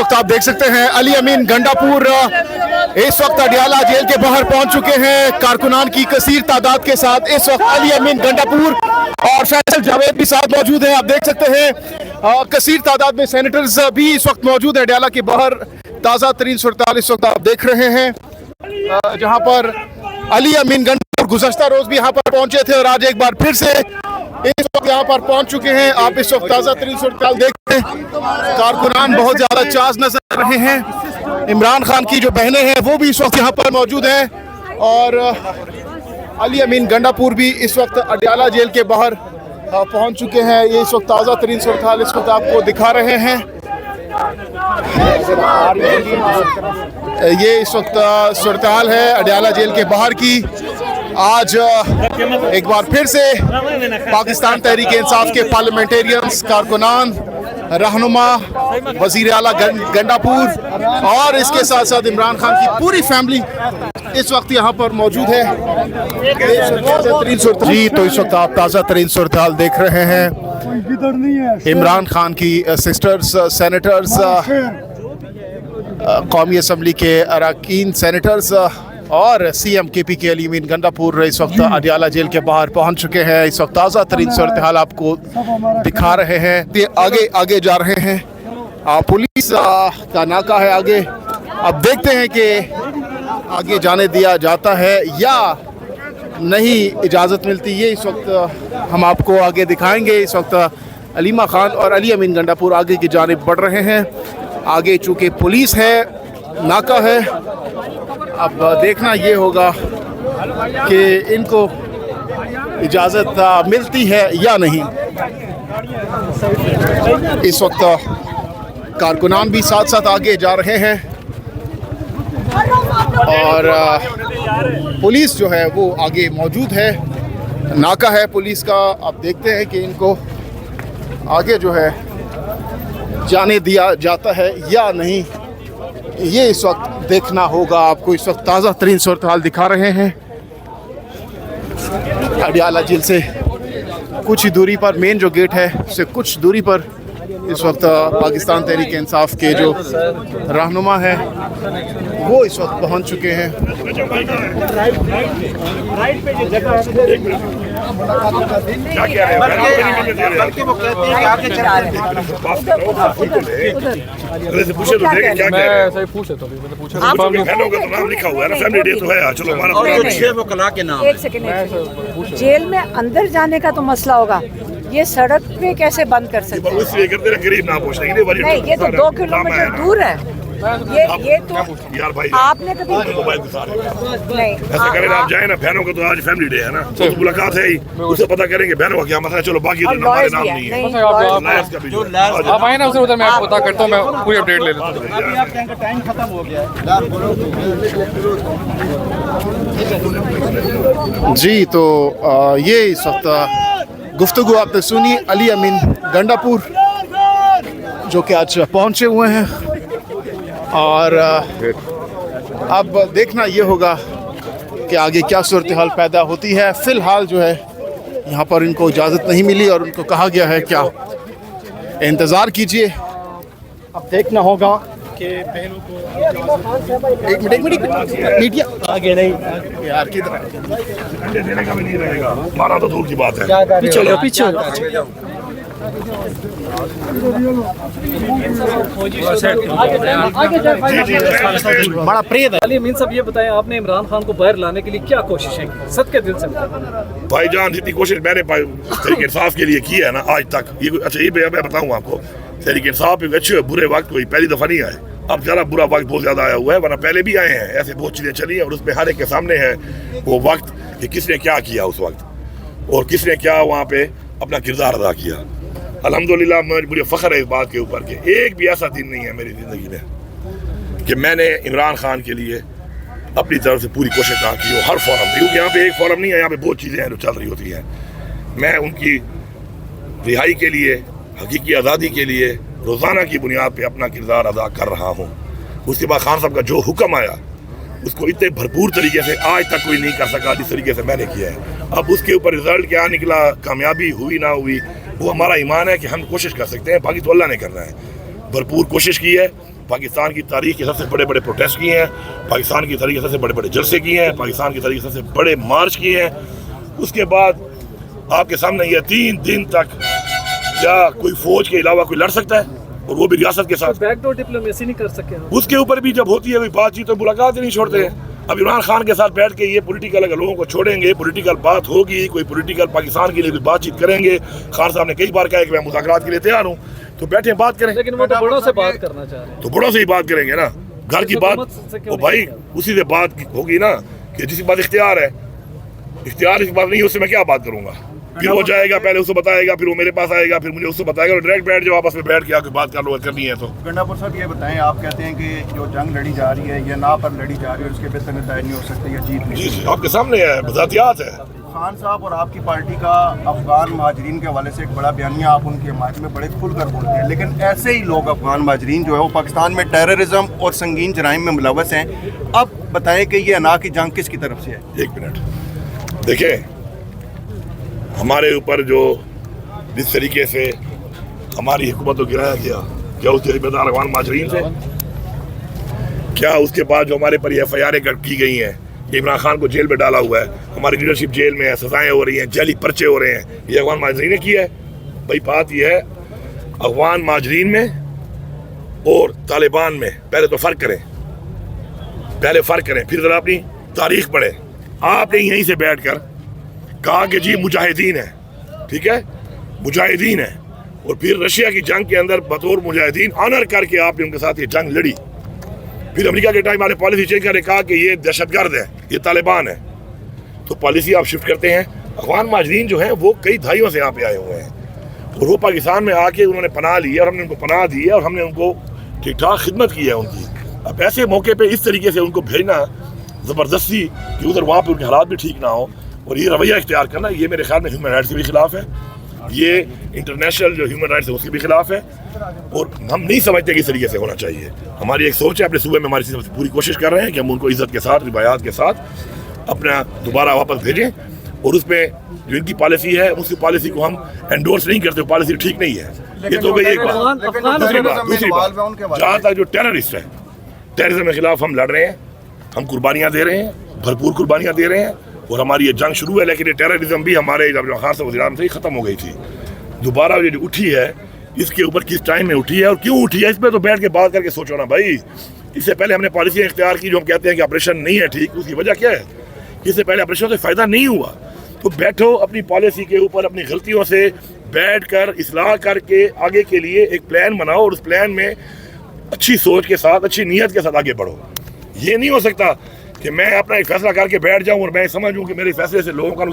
वक्त आप देख सकते हैं अली अमीन गंडापुर इस वक्त अडियाला जेल के बाहर पहुंच चुके हैं कारकुनान की कसीर तादाद के साथ। इस वक्त अली अमीन गंडापुर और फैसल जावेद भी साथ मौजूद हैं। आप देख सकते हैं कसीर तादाद में सेनेटर्स भी इस वक्त मौजूद है अडियाला के बाहर। ताज़ा तरीन सूरत इस वक्त आप देख रहे हैं जहां पर अली अमीन गंडापुर गुज़श्ता रोज भी यहाँ पर पहुंचे थे और आज एक बार फिर से इस वक्त यहाँ पर पहुंच चुके हैं। आप इस वक्त ताज़ा तरीन सूरत देखते हैं, कारकुनान बहुत ज्यादा चार्ज नजर आ रहे हैं। इमरान खान की जो बहनें हैं वो भी इस वक्त यहाँ पर मौजूद हैं और अली अमीन गंडापुर भी इस वक्त अडियाला जेल के बाहर पहुंच चुके हैं। ये इस वक्त ताज़ा तरीन सूरत इस वक्त आपको दिखा रहे हैं। ये इस वक्त सूरत हाल है अडियाला जेल के बाहर की। आज एक बार फिर से पाकिस्तान तहरीक इंसाफ के पार्लियामेंटेरियंस, कारकुनान, रहनुमा, वजीर आला गंडापुर और इसके साथ साथ इमरान खान की पूरी फैमिली इस वक्त यहाँ पर मौजूद है। जी तो इस वक्त आप ताज़ा तरीन सूरत हाल देख रहे हैं। इमरान खान की सिस्टर्स, सेनेटर्स, कौमी असम्बली के अरकान सेनेटर्स और CM KP के अली अमीन गंडापुर इस वक्त अडियाला जेल के बाहर पहुंच चुके हैं। इस वक्त ताज़ा तरीन सूरत हाल आपको दिखा रहे हैं। ये आगे आगे जा रहे हैं, पुलिस का नाका है आगे। अब देखते हैं कि आगे जाने दिया जाता है या नहीं इजाज़त मिलती। ये इस वक्त हम आपको आगे दिखाएंगे। इस वक्त अलीमा खान और अली अमीन गंडापुर आगे की जानिब बढ़ रहे हैं। आगे चूँकि पुलिस है, नाका है, अब देखना ये होगा कि इनको इजाज़त मिलती है या नहीं। इस वक्त कारकुनान भी साथ साथ आगे जा रहे हैं और पुलिस जो है वो आगे मौजूद है, नाका है पुलिस का। अब देखते हैं कि इनको आगे जो है जाने दिया जाता है या नहीं, ये इस वक्त देखना होगा। आपको इस वक्त ताज़ा तरीन सूरत हाल दिखा रहे हैं अडियाला जेल से कुछ ही दूरी पर, मेन जो गेट है उससे कुछ दूरी पर इस वक्त पाकिस्तान तहरीक इंसाफ के जो रहनुमा है वो इस वक्त पहुंच चुके हैं। जेल में अंदर जाने का तो मसला होगा, ये सड़क पे कैसे बंद कर सकते हैं? गरीब ना पूछ नहीं, ये तो 2 किलोमीटर दूर है। ये तो यार भाई आपने कभी नहीं ऐसा करें, आप जाए ना बहनों का, तो आज फैमिली डे है ना, तो मुलाकात है ही, उससे पता करेंगे बहनों का क्या मसला है। चलो बाकी तो हमारे नाम नहीं है। आप आए ना, उधर मैं पता करता हूँ, मैं पूरी अपडेट ले लेता हूँ। टाइम खत्म हो गया है जी तो ये इस वक्त गुफ्तगू आपने सुनी अली अमीन गंडापुर जो कि आज पहुंचे हुए हैं और अब देखना ये होगा कि आगे क्या सूरत हाल पैदा होती है। फ़िलहाल जो है यहाँ पर इनको इजाज़त नहीं मिली और उनको कहा गया है क्या इंतज़ार कीजिए। अब देखना होगा कि बहनों को एक मिनट मीडिया आगे नहीं यार किधर देने का भी नहीं रहेगा, माना तो दूर की बात है। पीछे बड़ा प्रेद है। अली अमीन साहब, ये बताएं, आपने इमरान खान को बाहर लाने के लिए क्या कोशिशें की? सद के दिल से भाईजान, जितनी कोशिश मैंने तहरीक इंसाफ के लिए की है ना आज तक, ये अच्छा ये मैं बताऊँ आपको, तहरीक इंसाफ एक अच्छे बुरे वक्त कोई पहली दफ़ा नहीं आए। अब ज़रा बुरा वक्त बहुत ज़्यादा आया हुआ है, वरना पहले भी आए हैं, ऐसे बहुत चीज़ें चली हैं और उसमें हर एक के सामने है वो वक्त कि किसने क्या किया उस वक्त और किसने क्या वहाँ पे अपना किरदार अदा किया। अल्हम्दुलिल्लाह मुझे फ़ख्र है इस बात के ऊपर कि एक भी ऐसा दिन नहीं है मेरी ज़िंदगी में कि मैंने इमरान खान के लिए अपनी तरफ से पूरी कोशिश ना की हो हर फॉरम में, क्योंकि यहाँ पे एक फॉरम नहीं है, यहाँ पे बहुत चीज़ें हैं जो चल रही होती हैं। मैं उनकी रिहाई के लिए, हकीकी आज़ादी के लिए रोज़ाना की बुनियाद पे अपना किरदार अदा कर रहा हूँ। उसके बाद खान साहब का जो हुक्म आया उसको इतने भरपूर तरीके से आज तक कोई नहीं कर सका जिस तरीके से मैंने किया है। अब उसके ऊपर रिजल्ट क्या निकला, कामयाबी हुई ना हुई, वो हमारा ईमान है कि हम कोशिश कर सकते हैं, बाकी तो अल्लाह ने करना है। भरपूर कोशिश की है पाकिस्तान की तारीख के सबसे बड़े बड़े प्रोटेस्ट किए हैं, पाकिस्तान की तारीख के सबसे बड़े बड़े जलसे किए हैं, पाकिस्तान की तारीख के सबसे बड़े मार्च किए हैं। उसके बाद आपके सामने ये 3 दिन तक क्या कोई फौज के अलावा कोई लड़ सकता है, और वो भी रियासत के साथ? बैकडोर डिप्लोमेसी नहीं कर सके। उसके ऊपर भी जब होती है कोई बातचीत तो मुलाकात ही नहीं छोड़ते हैं। अब इमरान खान के साथ बैठ के ये पॉलिटिकल अगर लोगों को छोड़ेंगे, पॉलिटिकल बात होगी, कोई पॉलिटिकल पाकिस्तान के लिए कोई बातचीत करेंगे, खान साहब ने कई बार कहा कि मैं मुज़ाकरात के लिए तैयार हूँ, तो बैठे बात करें। लेकिन वो तो बड़ों से बात करना चाह रहे हैं, तो बड़ों से ही बात करेंगे ना, घर की बात वो भाई उसी से बात होगी ना, कि जिसके पास इख्तियार है, इख्तियार इस बात नहीं है, उससे मैं क्या बात करूँगा? फिर वो जाएगा, पहले उसको बताएगा, फिर वो मेरे पास आएगा, फिर मुझे उसको बताएगा, और डायरेक्ट बैठ जाओ आपस में, बैठ के आके बात कर लो, करनी है तो। गंडापुर साहब ये बताएं, आप कहते हैं कि जो जंग लड़ी जा रही है ये ना पर लड़ी जा रही है, उसके बेहतर नतीजे नहीं हो सकते, ये जीत नहीं। जी आपके सामने है, बजातियात है। खान साहब और आपकी पार्टी का अफगान महाजरीन के हवाले से एक बड़ा बयानिया आप उनकी हमायत में बड़े खुलकर बोलते हैं, लेकिन ऐसे ही लोग अफगान महाजरीन जो है वो पाकिस्तान में टेररिज्म और संगीन जराइम में मुलव्वस हैं। अब बताएं कि ये अना की जंग किसकी तरफ से है? 1 मिनट देखिए, हमारे ऊपर जो जिस तरीके से हमारी हुकूमत को गिराया गया, क्या उसके जिम्मेदार अफगान महाजरीन से? क्या उसके बाद जो हमारे पर FIR की गई हैं, इमरान खान को जेल में डाला हुआ है, हमारी लीडरशिप जेल में है, सजाएं हो रही हैं, जाली पर्चे हो रहे हैं, ये अफगान महाजरीन ने किया है? भाई बात यह है, अफगान महाजरीन में और तालिबान में पहले तो फ़र्क करें, फिर ज़रा अपनी तारीख पढ़ें। आपने यहीं से बैठ कर कहा कि जी मुजाहिदीन है, ठीक है, मुजाहिदीन है, और फिर रशिया की जंग के अंदर बतौर मुजाहिदीन ऑनर करके आपने उनके साथ ये जंग लड़ी। फिर अमेरिका के टाइम आपने पॉलिसी चेंज करके कहा कि ये दहशतगर्द है, ये तालिबान है, तो पॉलिसी आप शिफ्ट करते हैं। अफगान महाजरीन जो हैं वो कई दहाइयों से यहाँ पे आए हुए हैं, और वो पाकिस्तान में आके उन्होंने पनाह ली है, और हमने उनको पनाह दी है, और हमने उनको ठीक ठाक खिदमत की है उनकी। अब ऐसे मौके पर इस तरीके से उनको भेजना ज़बरदस्ती कि उधर वहाँ पर उनके हालात भी ठीक ना हो, और ये रवैया इख्तियार करना, ये मेरे ख्याल में ह्यूमन राइट्स के भी खिलाफ है, ये इंटरनेशनल जो ह्यूमन राइट्स है उसके भी खिलाफ है, और हम नहीं समझते कि इस तरीके से होना चाहिए। हमारी एक सोच है, अपने सूबे में हमारी पूरी कोशिश कर रहे हैं कि हम उनको इज्जत के साथ, रिवायात के साथ अपना दोबारा वापस भेजें, और उसमें जो इनकी पॉलिसी है उस पॉलिसी को हम एंडोर्स नहीं करते, पॉलिसी ठीक नहीं है। ये तो गई एक बात। दूसरी बात, जहाँ तक जो टेररिस्ट है, टेररिज्म के खिलाफ हम लड़ रहे हैं, हम कुर्बानियाँ दे रहे हैं, भरपूर कुर्बानियाँ दे रहे हैं, और हमारी ये जंग शुरू है, लेकिन ये टेररिज्म भी हमारे जब खान साहब वज़ीर आज़म से ही ख़त्म हो गई थी। दोबारा ये जो उठी है, इसके ऊपर किस टाइम में उठी है और क्यों उठी है, इस पर तो बैठ के बात करके सोचो ना भाई। इससे पहले हमने पॉलिसी इख्तियार की, जो हम कहते हैं कि ऑपरेशन नहीं है ठीक, उसकी वजह क्या है? इससे पहले ऑपरेशन से फ़ायदा नहीं हुआ, तो बैठो अपनी पॉलिसी के ऊपर, अपनी गलतियों से बैठ कर इस्लाह करके आगे के लिए एक प्लान बनाओ, और उस प्लान में अच्छी सोच के साथ, अच्छी नीयत के साथ आगे बढ़ो। ये नहीं हो सकता कि मैं अपना एक फैसला करके बैठ जाऊं और मैं समझूं कि मेरे फैसले से लोगों का